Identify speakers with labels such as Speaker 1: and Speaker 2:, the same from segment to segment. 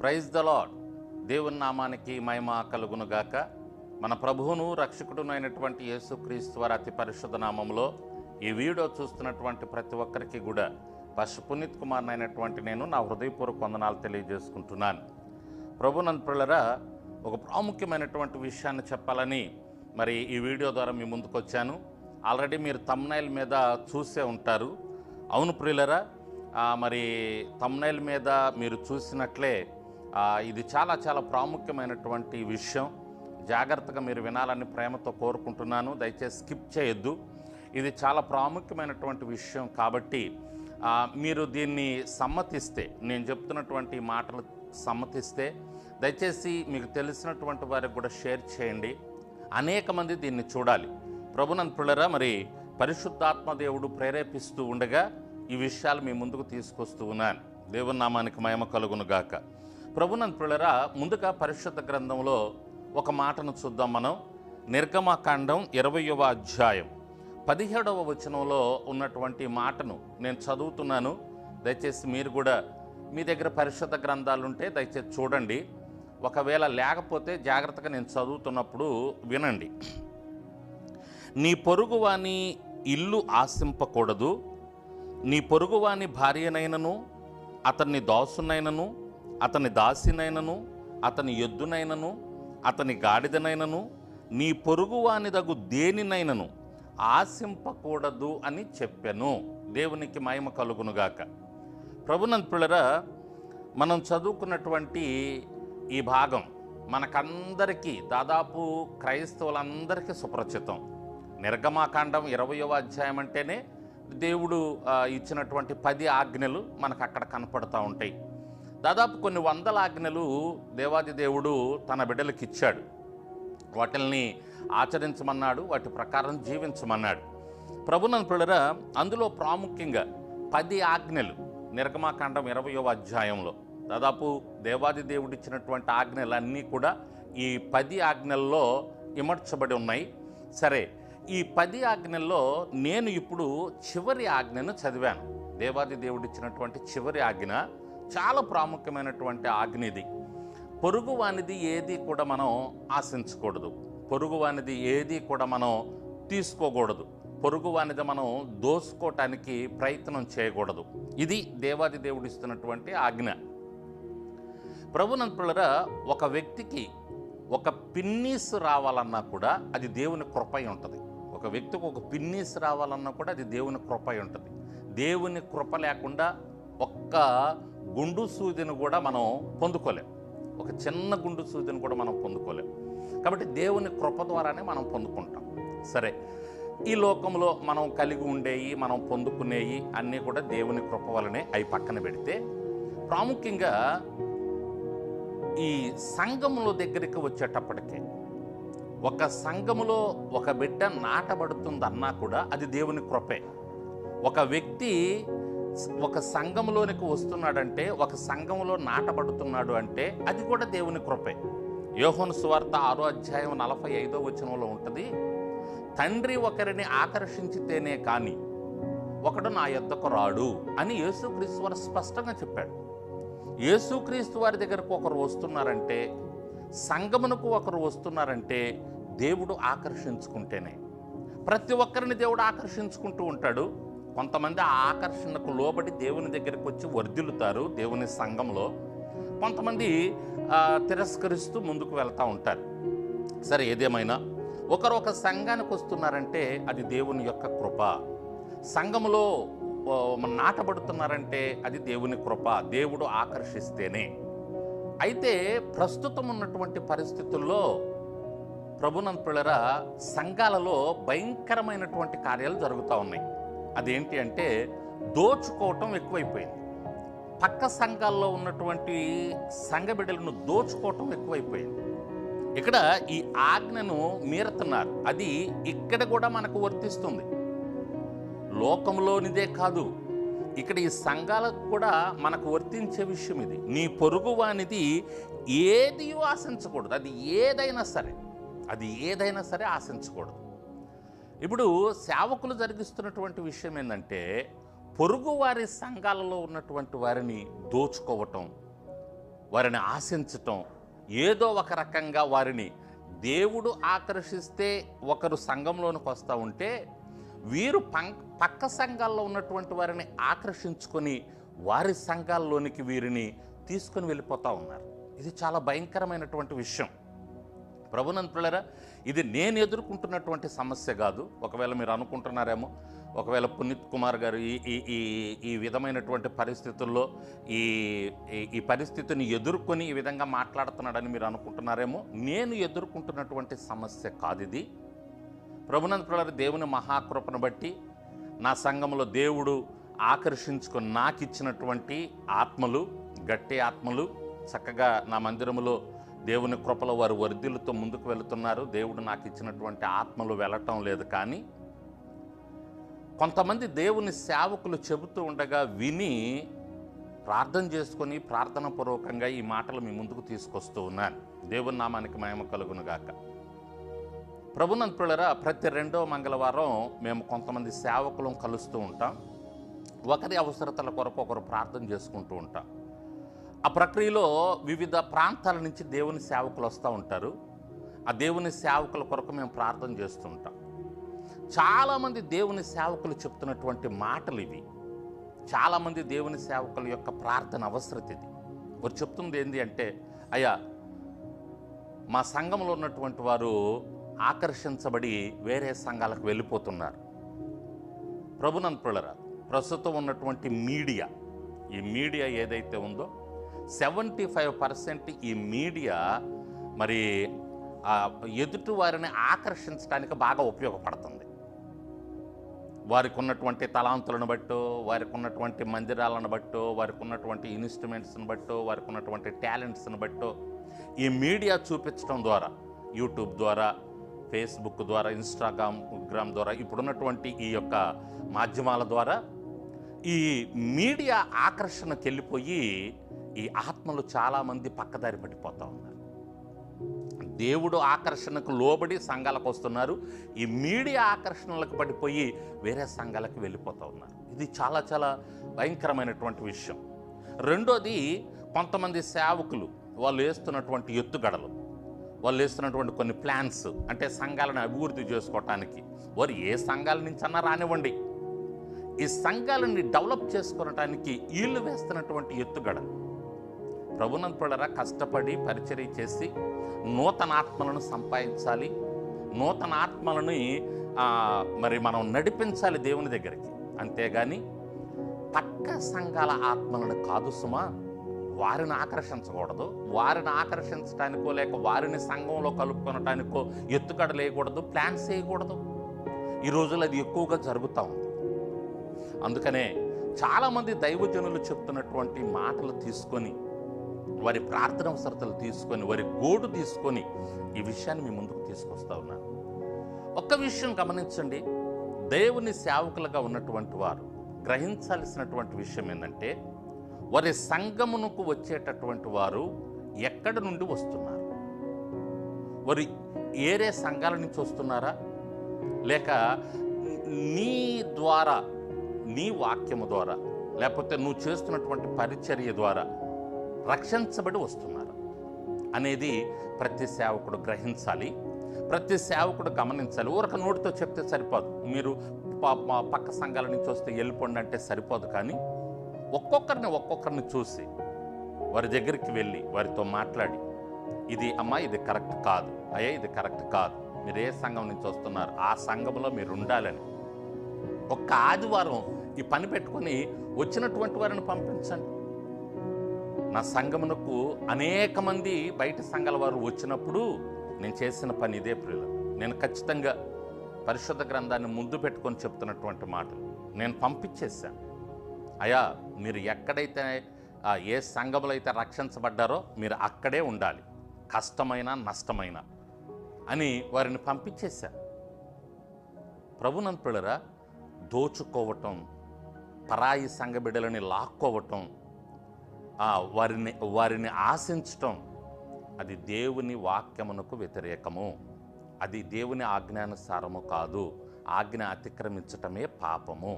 Speaker 1: Praise the lord. దేవుని నామానికి మహిమ కలుగునుగాక. మన ప్రభువును రక్షకుడును అయినటువంటి యేసుక్రీస్తు వారి అతి పరిశుద్ధ నామంలో ఈ వీడియో చూస్తున్నటువంటి ప్రతి ఒక్కరికి కూడా పునీత్ కుమార్ అయినటువంటి నేను నా హృదయపూర్వక వందనాలు తెలియజేసుకుంటున్నాను. ప్రభునందు ప్రియులారా, ఒక ప్రాముఖ్యమైనటువంటి విషయాన్ని చెప్పాలని మరి ఈ వీడియో ద్వారా మీ ముందుకు వచ్చాను. ఆల్రెడీ మీరు థంబ్నైల్ మీద చూసే ఉంటారు. అవును ప్రియులారా, మరి థంబ్నైల్ మీద మీరు చూసినట్లే ఇది చాలా చాలా ప్రాముఖ్యమైనటువంటి విషయం. జాగ్రత్తగా మీరు వినాలని ప్రేమతో కోరుకుంటున్నాను. దయచేసి స్కిప్ చేయొద్దు. ఇది చాలా ప్రాముఖ్యమైనటువంటి విషయం కాబట్టి మీరు దీన్ని సమ్మతిస్తే, నేను చెప్తున్నటువంటి మాటలు సమ్మతిస్తే దయచేసి మీకు తెలిసినటువంటి వారికి కూడా షేర్ చేయండి. అనేక మంది దీన్ని చూడాలి. ప్రభునందు ప్రియులారా, మరి పరిశుద్ధాత్మ దేవుడు ప్రేరేపిస్తూ ఉండగా ఈ విషయాలు మీ ముందుకు తీసుకొస్తూ ఉన్నాను. దేవుని నామానికి మహిమ కలుగునుగాక. ప్రభునందు ప్రియులారా, ముందుగా పరిశుద్ధ గ్రంథంలో ఒక మాటను చూద్దాం. మనం నిర్గమకాండం 20వ అధ్యాయం 17వ వచనంలో ఉన్నటువంటి మాటను నేను చదువుతున్నాను. దయచేసి మీరు కూడా మీ దగ్గర పరిశుద్ధ గ్రంథాలుంటే దయచేసి చూడండి. ఒకవేళ లేకపోతే జాగ్రత్తగా నేను చదువుతున్నప్పుడు వినండి. నీ పొరుగువాని ఇల్లు ఆశింపకూడదు, నీ పొరుగువాని భార్యనైనను, అతన్ని దాసునైనను, అతని దాసినైనను, అతని ఎద్దునైనను, అతని గాడిదనైనను, నీ పొరుగువానిదగు దేనినైనను ఆశింపకూడదు అని చెప్పెను. దేవునికి మహిమ కలుగునుగాక. ప్రభునందు ప్రియులారా, మనం చదువుకున్నటువంటి ఈ భాగం మనకందరికీ, దాదాపు క్రైస్తవులందరికీ సుపరిచితం. నిర్గమకాండం 20వ అధ్యాయం అంటేనే దేవుడు ఇచ్చినటువంటి 10 ఆజ్ఞలు మనకు అక్కడ కనపడుతూ ఉంటాయి. దాదాపు కొన్ని వందల ఆజ్ఞలు దేవాది దేవుడు తన బిడ్డలకు ఇచ్చాడు. వాటిల్ని ఆచరించమన్నాడు, వాటి ప్రకారం జీవించమన్నాడు. ప్రభునందు ప్రియులారా, అందులో ప్రాముఖ్యంగా 10 ఆజ్ఞలు నిర్గమకాండం 20వ అధ్యాయంలో దాదాపు దేవాది దేవుడు ఇచ్చినటువంటి ఆజ్ఞలన్నీ కూడా ఈ 10 ఆజ్ఞల్లో ఇమర్చబడి ఉన్నాయి. సరే, ఈ 10 ఆజ్ఞల్లో నేను ఇప్పుడు చివరి ఆజ్ఞను చదివాను. దేవాది దేవుడు ఇచ్చినటువంటి చివరి ఆజ్ఞ చాలా ప్రాముఖ్యమైనటువంటి ఆజ్ఞ ఇది. పొరుగువానిది ఏది కూడా మనం ఆశించకూడదు, పొరుగువానిది ఏది కూడా మనం తీసుకోకూడదు, పొరుగువానిది మనం దోసుకోవటానికి ప్రయత్నం చేయకూడదు. ఇది దేవాది దేవుడు ఇస్తున్నటువంటి ఆజ్ఞ. ప్రభునందు ప్రియులారా, ఒక వ్యక్తికి ఒక పిన్నీస్ రావాలన్నా కూడా అది దేవుని కృపై ఉంటుంది. ఒక వ్యక్తికి ఒక పిన్నీస్ రావాలన్నా కూడా అది దేవుని కృపై ఉంటుంది. దేవుని కృప లేకుండా ఒక్క గుండు సూదిని కూడా మనం పొందుకోలేం. ఒక చిన్న గుండు సూదిని కూడా మనం పొందుకోలేం. కాబట్టి దేవుని కృప ద్వారానే మనం పొందుకుంటాం. సరే, ఈ లోకంలో మనం కలిగి ఉండేవి, మనం పొందుకునేవి అన్నీ కూడా దేవుని కృప వలనే అవి పక్కన పెడితే, ప్రాముఖ్యంగా ఈ సంఘముల దగ్గరికి వచ్చేటప్పటికే, ఒక సంఘములో ఒక బిడ్డ నాటబడుతుందన్నా కూడా అది దేవుని కృపే. ఒక వ్యక్తి ఒక సంఘములోనికి వస్తున్నాడంటే, ఒక సంఘములో నాటబడుతున్నాడు అంటే అది కూడా దేవుని కృపే. యోహాను సువార్త 6వ అధ్యాయం 45వ వచనంలో ఉంటుంది, తండ్రి ఒకరిని ఆకర్షించితేనే కానీ ఒకడు నా యొద్దకు రాడు అని యేసుక్రీస్తు వారు స్పష్టంగా చెప్పాడు. యేసుక్రీస్తు వారి దగ్గరకు ఒకరు వస్తున్నారంటే, సంఘమునకు ఒకరు వస్తున్నారంటే దేవుడు ఆకర్షించుకుంటేనే. ప్రతి ఒక్కరిని దేవుడు ఆకర్షించుకుంటూ ఉంటాడు. కొంతమంది ఆ ఆకర్షణకు లోబడి దేవుని దగ్గరికి వచ్చి వర్ధిల్లుతారు దేవుని సంఘంలో. కొంతమంది తిరస్కరిస్తూ ముందుకు వెళ్తూ ఉంటారు. సరే, ఏదేమైనా ఒకరు ఒక సంఘానికి వస్తున్నారంటే అది దేవుని యొక్క కృప. సంఘములో నాటబడుతున్నారంటే అది దేవుని కృప, దేవుడు ఆకర్షిస్తేనే. అయితే ప్రస్తుతం ఉన్నటువంటి పరిస్థితుల్లో ప్రభునందు ప్రియులారా, సంఘాలలో భయంకరమైనటువంటి కార్యాలు జరుగుతూ ఉన్నాయి. అదేంటి అంటే, దోచుకోవటం ఎక్కువైపోయింది. పక్క సంఘాల్లో ఉన్నటువంటి సంఘ బిడ్డలను దోచుకోవటం ఎక్కువైపోయింది. ఇక్కడ ఈ ఆజ్ఞను మీరుతున్నారు. అది ఇక్కడ కూడా మనకు వర్తిస్తుంది. లోకంలోనిదే కాదు, ఇక్కడ ఈ సంఘాలకు కూడా మనకు వర్తించే విషయం ఇది. నీ పొరుగువానిది ఏది ఆశించకూడదు. అది ఏదైనా సరే ఆశించకూడదు. ఇప్పుడు సేవకులు జరిగిస్తున్నటువంటి విషయం ఏంటంటే, పొరుగువారి సంఘాలలో ఉన్నటువంటి వారిని దోచుకోవటం, వారిని ఆశించటం, ఏదో ఒక రకంగా వారిని దేవుడు ఆకర్షిస్తే ఒకరు సంఘంలోనికి వస్తూ ఉంటే వీరు పక్క సంఘాల్లో ఉన్నటువంటి వారిని ఆకర్షించుకొని వారి సంఘాల్లోనికి వీరిని తీసుకొని వెళ్ళిపోతూ ఉన్నారు. ఇది చాలా భయంకరమైనటువంటి విషయం. ప్రభునంతులారా, ఇది నేను ఎదుర్కొంటున్నటువంటి సమస్య కాదు. ఒకవేళ మీరు అనుకుంటున్నారేమో, ఒకవేళ పునీత్ కుమార్ గారు ఈ విధమైనటువంటి పరిస్థితుల్లో ఈ పరిస్థితిని ఎదుర్కొని ఈ విధంగా మాట్లాడుతున్నాడని మీరు అనుకుంటున్నారేమో. నేను ఎదుర్కొంటున్నటువంటి సమస్య కాదు ఇది. ప్రభునంతులారా, దేవుని మహాకృపను బట్టి నా సంఘంలో దేవుడు ఆకర్షించుకొని నాకు ఇచ్చినటువంటి ఆత్మలు, గట్టి ఆత్మలు చక్కగా నా మందిరములో దేవుని కృపలో వారు వర్ధిల్లుతో ముందుకు వెళుతున్నారు. దేవుడు నాకు ఇచ్చినటువంటి ఆత్మలు వెళ్ళటం లేదు. కానీ కొంతమంది దేవుని సేవకులు చెబుతూ ఉండగా విని ప్రార్థన చేసుకొని ప్రార్థనాపూర్వకంగా ఈ మాటలు మీ ముందుకు తీసుకొస్తూ ఉన్నాను. దేవుని నామానికి మహిమ కలుగును గాక. ప్రభునంతులారా, ప్రతి 2వ మంగళవారం మేము కొంతమంది సేవకులను కలుస్తూ ఉంటాం. ఒకరి అవసరతల కొరకు ఒకరు ప్రార్థన చేసుకుంటూ ఉంటాం. ఆ ప్రక్రియలో వివిధ ప్రాంతాల నుంచి దేవుని సేవకులు వస్తూ ఉంటారు. ఆ దేవుని సేవకుల కొరకు మేము ప్రార్థన చేస్తూ ఉంటాం. చాలామంది దేవుని సేవకులు చెప్తున్నటువంటి మాటలు ఇవి. చాలామంది దేవుని సేవకుల యొక్క ప్రార్థన అవసరత ఇది. వారు చెప్తుంది ఏంటి అంటే, అయ్యా, మా సంఘంలో ఉన్నటువంటి వారు ఆకర్షించబడి వేరే సంఘాలకు వెళ్ళిపోతున్నారు. ప్రభునంతులారా, ప్రస్తుతం ఉన్నటువంటి మీడియా, ఈ మీడియా ఏదైతే ఉందో 75% ఈ మీడియా మరి ఎదుటి వారిని ఆకర్షించడానికి బాగా ఉపయోగపడుతుంది. వారికి ఉన్నటువంటి తలాంతులను బట్టో, వారికి ఉన్నటువంటి మందిరాలను బట్టో, వారికి ఉన్నటువంటి ఇన్స్ట్రుమెంట్స్ని బట్టో, వారికి ఉన్నటువంటి టాలెంట్స్ని బట్టో ఈ మీడియా చూపించడం ద్వారా, యూట్యూబ్ ద్వారా, ఫేస్బుక్ ద్వారా, ఇన్స్టాగ్రామ్ ద్వారా, ఇప్పుడున్నటువంటి ఈ యొక్క మాధ్యమాల ద్వారా ఈ మీడియా ఆకర్షణకు వెళ్ళిపోయి ఈ ఆత్మలు చాలామంది పక్కదారి పట్టిపోతూ ఉన్నారు. దేవుడు ఆకర్షణకు లోబడి సంఘాలకు వస్తున్నారు. ఈ మీడియా ఆకర్షణలకు పడిపోయి వేరే సంఘాలకు వెళ్ళిపోతూ ఉన్నారు. ఇది చాలా చాలా భయంకరమైనటువంటి విషయం. రెండోది, కొంతమంది సేవకులు వాళ్ళు వేస్తున్నటువంటి ఎత్తుగడలు, వాళ్ళు వేస్తున్నటువంటి కొన్ని ప్లాన్స్, అంటే సంఘాలను అభివృద్ధి చేసుకోవటానికి వారు ఏ సంఘాల నుంచి అన్నా రానివ్వండి, ఈ సంఘాలని డెవలప్ చేసుకోవటానికి వీళ్ళు వేస్తున్నటువంటి ఎత్తుగడ. ప్రభునంతులారా, కష్టపడి పరిచర్య చేసి నూతన ఆత్మలను సంపాదించాలి, నూతన ఆత్మలని మరి మనం నడిపించాలి దేవుని దగ్గరికి. అంతేగాని పక్క సంఘాల ఆత్మలను కాదు సుమా, వారిని ఆకర్షించకూడదు. వారిని ఆకర్షించడానికో లేక వారిని సంఘంలో కలుపుకొనటానికో ఎత్తుగడ లేకూడదు, ప్లాన్స్ చేయకూడదు. ఈ రోజుల్లో అది ఎక్కువగా జరుగుతూ ఉంది. అందుకనే చాలామంది దైవజనులు చెప్తున్నటువంటి మాటలు తీసుకొని, వారి ప్రార్థన అవసరతలు తీసుకొని, వారి గోడు తీసుకొని ఈ విషయాన్ని మీ ముందుకు తీసుకొస్తా ఉన్నాను. ఒక్క విషయం గమనించండి, దేవుని సేవకులుగా ఉన్నటువంటి వారు గ్రహించాల్సినటువంటి విషయం ఏంటంటే, వారి సంఘమునకు వచ్చేటటువంటి వారు ఎక్కడి నుండి వస్తున్నారు? వారు ఏరే సంఘాల నుంచి వస్తున్నారా, లేక నీ ద్వారా, నీ వాక్యము ద్వారా, లేకపోతే నువ్వు చేస్తున్నటువంటి పరిచర్య ద్వారా రక్షించబడి వస్తున్నారు అనేది ప్రతి సేవకుడు గ్రహించాలి, ప్రతి సేవకుడు గమనించాలి. ఊరక నోటితో చెప్తే సరిపోదు, మీరు పక్క సంఘాల నుంచి వస్తే వెళ్ళిపోండి అంటే సరిపోదు. కానీ ఒక్కొక్కరిని చూసి వారి దగ్గరికి వెళ్ళి వారితో మాట్లాడి, ఇది అమ్మా ఇది కరెక్ట్ కాదు, అయ్యా ఇది కరెక్ట్ కాదు, మీరు ఏ సంఘం నుంచి వస్తున్నారు, ఆ సంఘంలో మీరు ఉండాలని ఒక్క ఆదివారం ఈ పని పెట్టుకొని వచ్చినటువంటి వారిని పంపించండి. నా సంఘమునకు అనేక మంది బయట సంఘాల వారు వచ్చినప్పుడు నేను చేసిన పని ఇదే ప్రియులు. నేను ఖచ్చితంగా పరిశుద్ధ గ్రంథాన్ని ముందు పెట్టుకొని చెప్తున్నటువంటి మాటలు నేను పంపించేశాను. అయ్యా, మీరు ఎక్కడైతే ఏ సంఘములో అయితే రక్షించబడ్డారో మీరు అక్కడే ఉండాలి, కష్టమైన నష్టమైన అని వారిని పంపించేశాను. ప్రభునంతులరా, దోచుకోవటం, పరాయి సంఘ బిడ్డలని లాక్కోవటం, వారిని ఆశించటం, అది దేవుని వాక్యమునకు వ్యతిరేకము, అది దేవుని ఆజ్ఞానుసారము కాదు. ఆజ్ఞ అతిక్రమించటమే పాపము.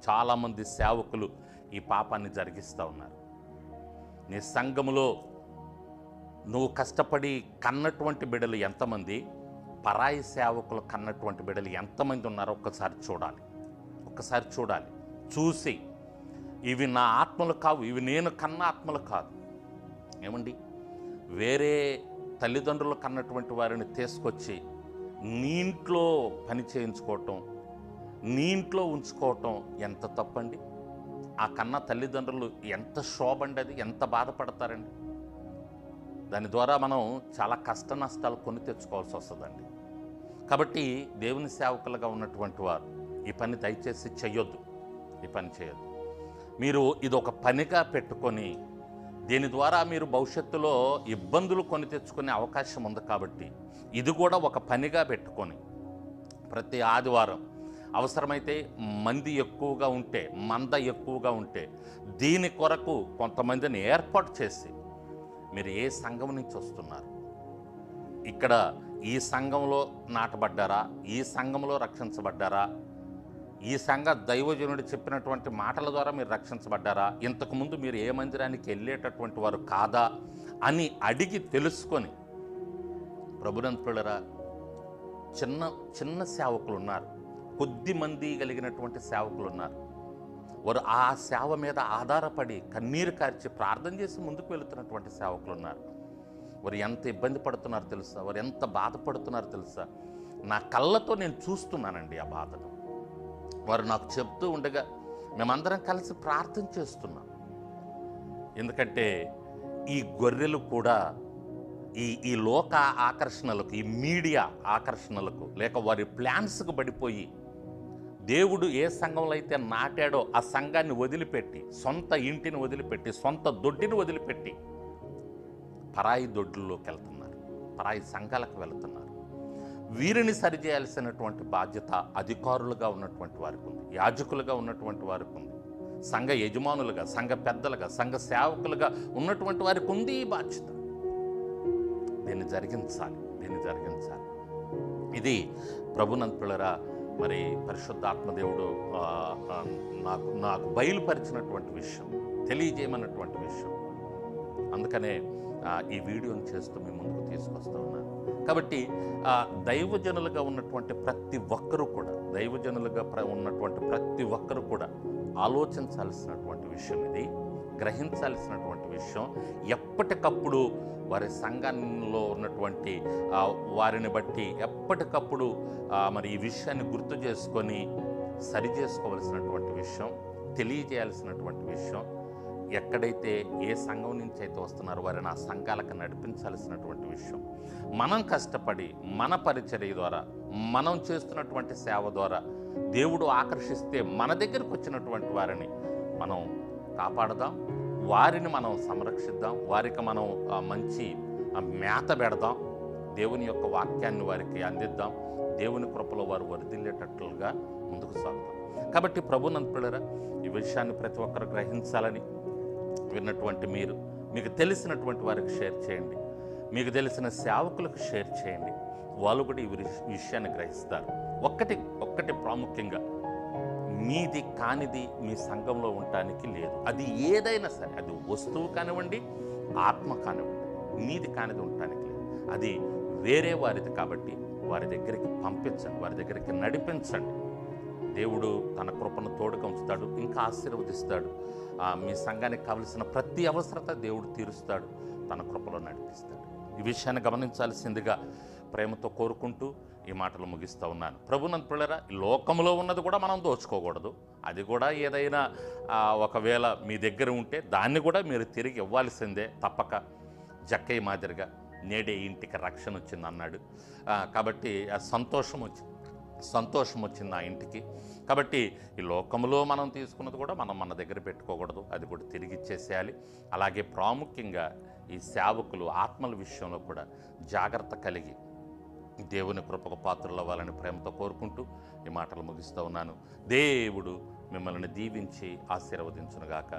Speaker 1: చాలామంది సేవకులు ఈ పాపాన్ని జరిగిస్తూ ఉన్నారు. నీ సంఘములో నువ్వు కష్టపడి కన్నటువంటి బిడ్డలు ఎంతమంది, పరాయి సేవకులు కన్నటువంటి బిడ్డలు ఎంతమంది ఉన్నారో ఒక్కసారి చూడాలి. ఒక్కసారి చూడాలి. చూసి ఇవి నా ఆత్మలు కావు, ఇవి నేను కన్న ఆత్మలు కాదు. ఏమండి, వేరే తల్లిదండ్రులు కన్నటువంటి వారిని తీసుకొచ్చి నీ ఇంట్లో పని చేయించుకోవటం, నీ ఇంట్లో ఉంచుకోవటం ఎంత తప్పండి. ఆ కన్న తల్లిదండ్రులు ఎంత శోభండి, అది ఎంత బాధపడతారండి. దాని ద్వారా మనం చాలా కష్ట నష్టాలు కొని తెచ్చుకోవాల్సి వస్తుందండి. కాబట్టి దేవుని సేవకులుగా ఉన్నటువంటి వారు ఈ పని దయచేసి చెయ్యొద్దు. ఈ పని చేయొద్దు. మీరు ఇది ఒక పనిగా పెట్టుకొని దీని ద్వారా మీరు భవిష్యత్తులో ఇబ్బందులు కొని తెచ్చుకునే అవకాశం ఉంది. కాబట్టి ఇది కూడా ఒక పనిగా పెట్టుకొని ప్రతి ఆదివారం అవసరమైతే మంది ఎక్కువగా ఉంటే, మంద ఎక్కువగా ఉంటే దీని కొరకు కొంతమందిని ఏర్పాటు చేసి, మీరు ఏ సంఘం నుంచి వస్తున్నారు, ఇక్కడ ఈ సంఘంలో నాటబడ్డారా, ఈ సంఘంలో రక్షించబడ్డారా, ఈ సంఘ దైవజనుడు చెప్పినటువంటి మాటల ద్వారా మీరు రక్షించబడ్డారా, ఇంతకుముందు మీరు ఏ మందిరానికి వెళ్ళేటటువంటి వారు కాదా అని అడిగి తెలుసుకొని, ప్రభునంతులరా, చిన్న చిన్న సేవకులు ఉన్నారు, కొద్ది మంది కలిగినటువంటి సేవకులు ఉన్నారు. వారు ఆ సేవ మీద ఆధారపడి కన్నీరు కార్చి ప్రార్థన చేసి ముందుకు వెళుతున్నటువంటి సేవకులు ఉన్నారు. వారు ఎంత ఇబ్బంది పడుతున్నారో తెలుసా, వారు ఎంత బాధపడుతున్నారో తెలుసా. నా కళ్ళతో నేను చూస్తున్నానండి ఆ బాధను. వారు నాకు చెప్తూ ఉండగా మేమందరం కలిసి ప్రార్థన చేస్తున్నాం. ఎందుకంటే ఈ గొర్రెలు కూడా ఈ లోక ఆకర్షణలకు, ఈ మీడియా ఆకర్షణలకు, లేక వారి ప్లాన్స్కు పడిపోయి దేవుడు ఏ సంఘంలో అయితే నాటాడో ఆ సంఘాన్ని వదిలిపెట్టి, సొంత ఇంటిని వదిలిపెట్టి, సొంత దొడ్డిని వదిలిపెట్టి పరాయి దొడ్డుల్లోకి వెళ్తున్నారు, పరాయి సంఘాలకు వెళుతున్నారు. వీరిని సరిచేయాల్సినటువంటి బాధ్యత అధికారులుగా ఉన్నటువంటి వారికి ఉంది, యాజకులుగా ఉన్నటువంటి వారికి ఉంది, సంఘ యజమానులుగా, సంఘ పెద్దలుగా, సంఘ సేవకులుగా ఉన్నటువంటి వారికి ఉంది ఈ బాధ్యత. దీన్ని జరిగించాలి. ఇది ప్రభునంతులరా, మరి పరిశుద్ధాత్మదేవుడు నాకు బయలుపరిచినటువంటి విషయం, తెలియజేయమన్నటువంటి విషయం. అందుకనే ఈ వీడియోని చేస్తూ మీ ముందుకు తీసుకొస్తూ ఉన్నాను. కాబట్టి దైవజనులుగా ఉన్నటువంటి ప్రతి ఒక్కరూ కూడా, దైవజనులుగా ఉన్నటువంటి ప్రతి ఒక్కరూ కూడా ఆలోచించాల్సినటువంటి విషయం, ఇది గ్రహించాల్సినటువంటి విషయం. ఎప్పటికప్పుడు వారి సంఘంలో ఉన్నటువంటి వారిని బట్టి ఎప్పటికప్పుడు మరి ఈ విషయాన్ని గుర్తు చేసుకొని సరి చేసుకోవలసినటువంటి విషయం, తెలియజేయాల్సినటువంటి విషయం. ఎక్కడైతే ఏ సంఘం నుంచి అయితే వస్తున్నారో వారిని ఆ సంఘాలకు నడిపించాల్సినటువంటి విషయం. మనం కష్టపడి మన పరిచర్య ద్వారా, మనం చేస్తున్నటువంటి సేవ ద్వారా దేవుడు ఆకర్షిస్తే మన దగ్గరకు వచ్చినటువంటి వారిని మనం కాపాడదాం, వారిని మనం సంరక్షిద్దాం, వారికి మనం మంచి మేత పెడదాం, దేవుని యొక్క వాక్యాన్ని వారికి అందిద్దాం, దేవుని కృపలో వారు వరిదిల్లేటట్లుగా ముందుకు సాగుతాం. కాబట్టి ప్రభునంతులరా, ఈ విషయాన్ని ప్రతి ఒక్కరు గ్రహించాలని విన్నటువంటి మీరు, మీకు తెలిసినటువంటి వారికి షేర్ చేయండి, మీకు తెలిసిన సేవకులకు షేర్ చేయండి. వాళ్ళు కూడా ఈ విషయాన్ని గ్రహిస్తారు. ఒక్కటి ప్రాముఖ్యంగా, మీది కానిది మీ సంఘంలో ఉండటానికి లేదు. అది ఏదైనా సరే, అది వస్తువు కానివ్వండి, ఆత్మ కానివ్వండి, మీది కానిది ఉండటానికి లేదు. అది వేరే వారిది. కాబట్టి వారి దగ్గరికి పంపించండి, వారి దగ్గరికి నడిపించండి. దేవుడు తన కృపను తోడుగా ఉంచుతాడు, ఇంకా ఆశీర్వదిస్తాడు. మీ సంఘానికి కావలసిన ప్రతి అవసరత దేవుడు తీరుస్తాడు, తన కృపలో నడిపిస్తాడు. ఈ విషయాన్ని గమనించాల్సిందిగా ప్రేమతో కోరుకుంటూ ఈ మాటలు ముగిస్తూ ఉన్నాను. ప్రభునంతులరా, లోకంలో ఉన్నది కూడా మనం దోచుకోకూడదు. అది కూడా ఏదైనా ఒకవేళ మీ దగ్గర ఉంటే దాన్ని కూడా మీరు తిరిగి ఇవ్వాల్సిందే తప్పక. జక్కయ్య మాదిరిగా నేడే ఇంటికి రక్షణ వచ్చింది అన్నాడు. కాబట్టి సంతోషం వచ్చింది ఆ ఇంటికి. కాబట్టి ఈ లోకంలో మనం తీసుకున్నది కూడా మనం మన దగ్గర పెట్టుకోకూడదు, అది కూడా తిరిగి ఇచ్చేసేయాలి. అలాగే ప్రాముఖ్యంగా ఈ సేవకులు ఆత్మల విషయంలో కూడా జాగ్రత్త కలిగి దేవుని కృపకు పాత్రలు అవ్వాలని ప్రేమతో కోరుకుంటూ ఈ మాటలు ముగిస్తూ ఉన్నాను. దేవుడు మిమ్మల్ని దీవించి ఆశీర్వదించునుగాక.